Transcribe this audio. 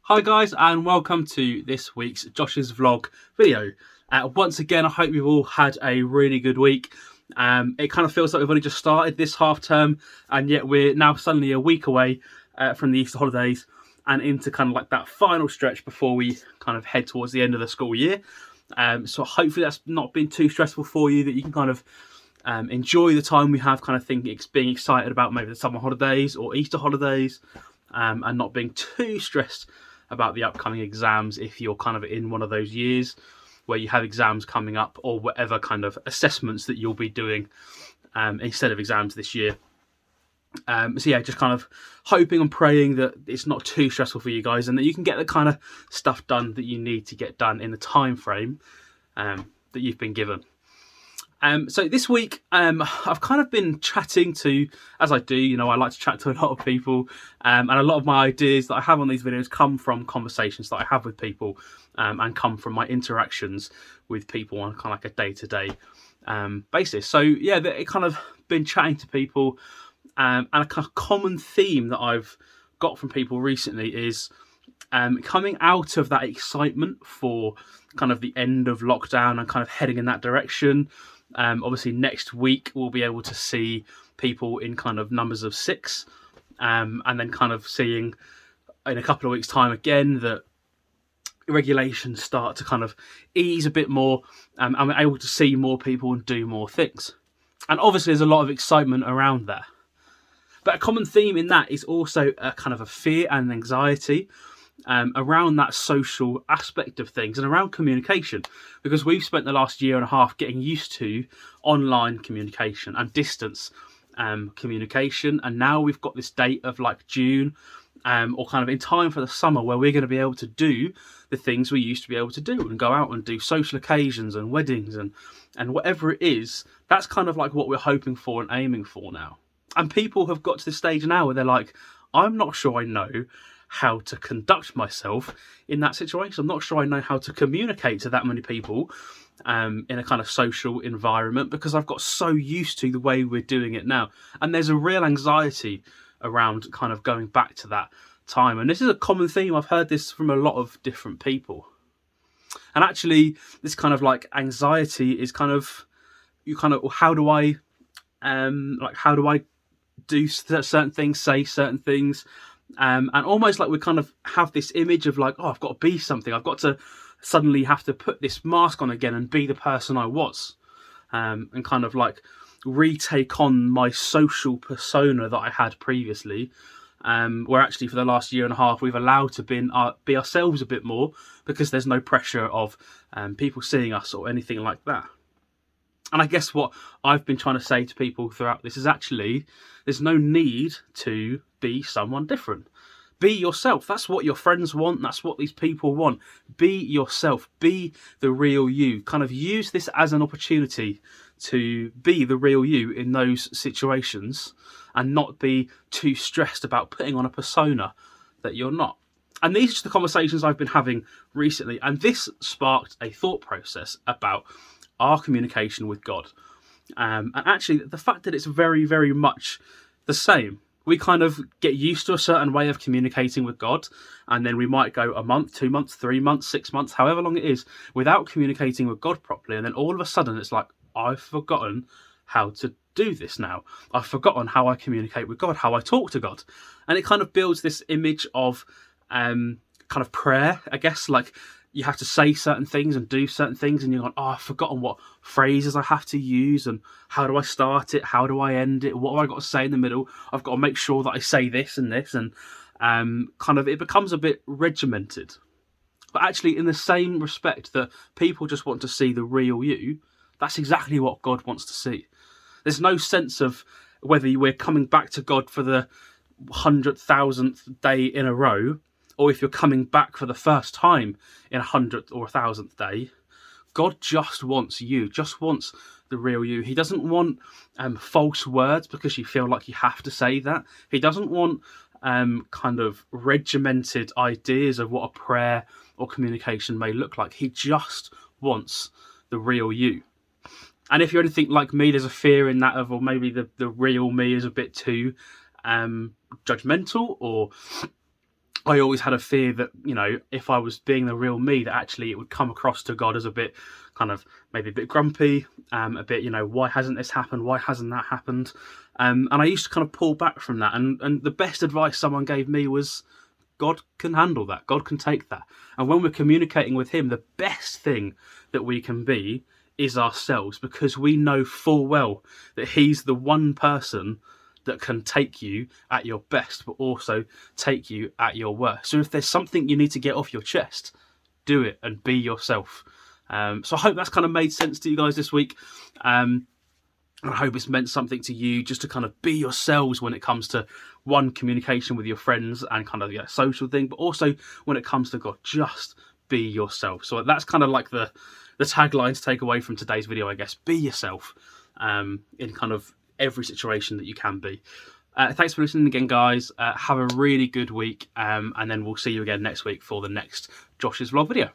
Hi guys, and welcome to this week's Josh's Vlog video. Once again, I hope you've all had a really good week. It kind of feels like we've only just started this half term, and yet we're now suddenly a week away from the Easter holidays and into kind of like that final stretch before we kind of head towards the end of the school year. So hopefully that's not been too stressful for you, that you can kind of enjoy the time we have, kind of being excited about maybe the summer holidays or Easter holidays, and not being too stressed about the upcoming exams if you're kind of in one of those years where you have exams coming up or whatever kind of assessments that you'll be doing instead of exams this year. So yeah, just kind of hoping and praying that it's not too stressful for you guys and that you can get the kind of stuff done that you need to get done in the time frame that you've been given. So this week, I've kind of been chatting to, as I do, I like to chat to a lot of people, and a lot of my ideas that I have on these videos come from conversations that I have with people, and come from my interactions with people on kind of like a day-to-day basis. So yeah, it kind of been chatting to people, and a kind of common theme that I've got from people recently is coming out of that excitement for kind of the end of lockdown and kind of heading in that direction. Obviously next week we'll be able to see people in kind of numbers of 6, and then kind of seeing in a couple of weeks' time again that regulations start to kind of ease a bit more, and we're able to see more people and do more things. And obviously there's a lot of excitement around that. But a common theme in that is also a kind of a fear and anxiety around that social aspect of things and around communication, because we've spent the last year and a half getting used to online communication and distance communication, and now we've got this date of like June, or kind of in time for the summer, where we're going to be able to do the things we used to be able to do and go out and do social occasions and weddings and whatever it is. That's kind of like what we're hoping for and aiming for now. And people have got to this stage now where they're like, I'm not sure I know how to conduct myself in that situation. I'm not sure I know how to communicate to that many people in a kind of social environment, because I've got so used to the way we're doing it now. And there's a real anxiety around kind of going back to that time. And this is a common theme. I've heard this from a lot of different people. And actually, this kind of like anxiety is kind of, how do I do certain things, say certain things, and almost like we kind of have this image of like, oh, I've got to be something. I've got to suddenly have to put this mask on again and be the person I was, and kind of like retake on my social persona that I had previously, where actually for the last year and a half we've allowed to be ourselves a bit more, because there's no pressure of people seeing us or anything like that. And I guess what I've been trying to say to people throughout this is actually there's no need to be someone different. Be yourself. That's what your friends want. That's what these people want. Be yourself. Be the real you. Kind of use this as an opportunity to be the real you in those situations and not be too stressed about putting on a persona that you're not. And these are the conversations I've been having recently. And this sparked a thought process about our communication with God. And actually, the fact that it's very, very much the same. We kind of get used to a certain way of communicating with God, and then we might go a month, 2 months, 3 months, 6 months, however long it is, without communicating with God properly. And then all of a sudden, it's like, I've forgotten how to do this now. I've forgotten how I communicate with God, how I talk to God. And it kind of builds this image of kind of prayer, I guess, like you have to say certain things and do certain things, and you're going, oh, I've forgotten what phrases I have to use, and how do I start it? How do I end it? What have I got to say in the middle? I've got to make sure that I say this and this, and kind of it becomes a bit regimented. But actually, in the same respect that people just want to see the real you, that's exactly what God wants to see. There's no sense of whether we're coming back to God for the 100,000th day in a row, or if you're coming back for the first time in 100th or 1,000th day. God just wants you, just wants the real you. He doesn't want false words because you feel like you have to say that. He doesn't want kind of regimented ideas of what a prayer or communication may look like. He just wants the real you. And if you're anything like me, there's a fear in that of, or maybe the real me is a bit too judgmental, or I always had a fear that, you know, if I was being the real me, that actually it would come across to God as a bit kind of maybe a bit grumpy, a bit, you know, why hasn't this happened? Why hasn't that happened? And I used to kind of pull back from that. And the best advice someone gave me was, God can handle that. God can take that. And when we're communicating with Him, the best thing that we can be is ourselves, because we know full well that He's the one person that can take you at your best, but also take you at your worst. So if there's something you need to get off your chest, do it and be yourself. So I hope that's kind of made sense to you guys this week. I hope it's meant something to you just to kind of be yourselves when it comes to communication with your friends and kind of social thing, but also when it comes to God, just be yourself. So that's kind of like the tagline to take away from today's video, I guess. Be yourself in kind of every situation that you can be. Thanks for listening again, guys. Have a really good week, and then we'll see you again next week for the next Josh's Vlog video.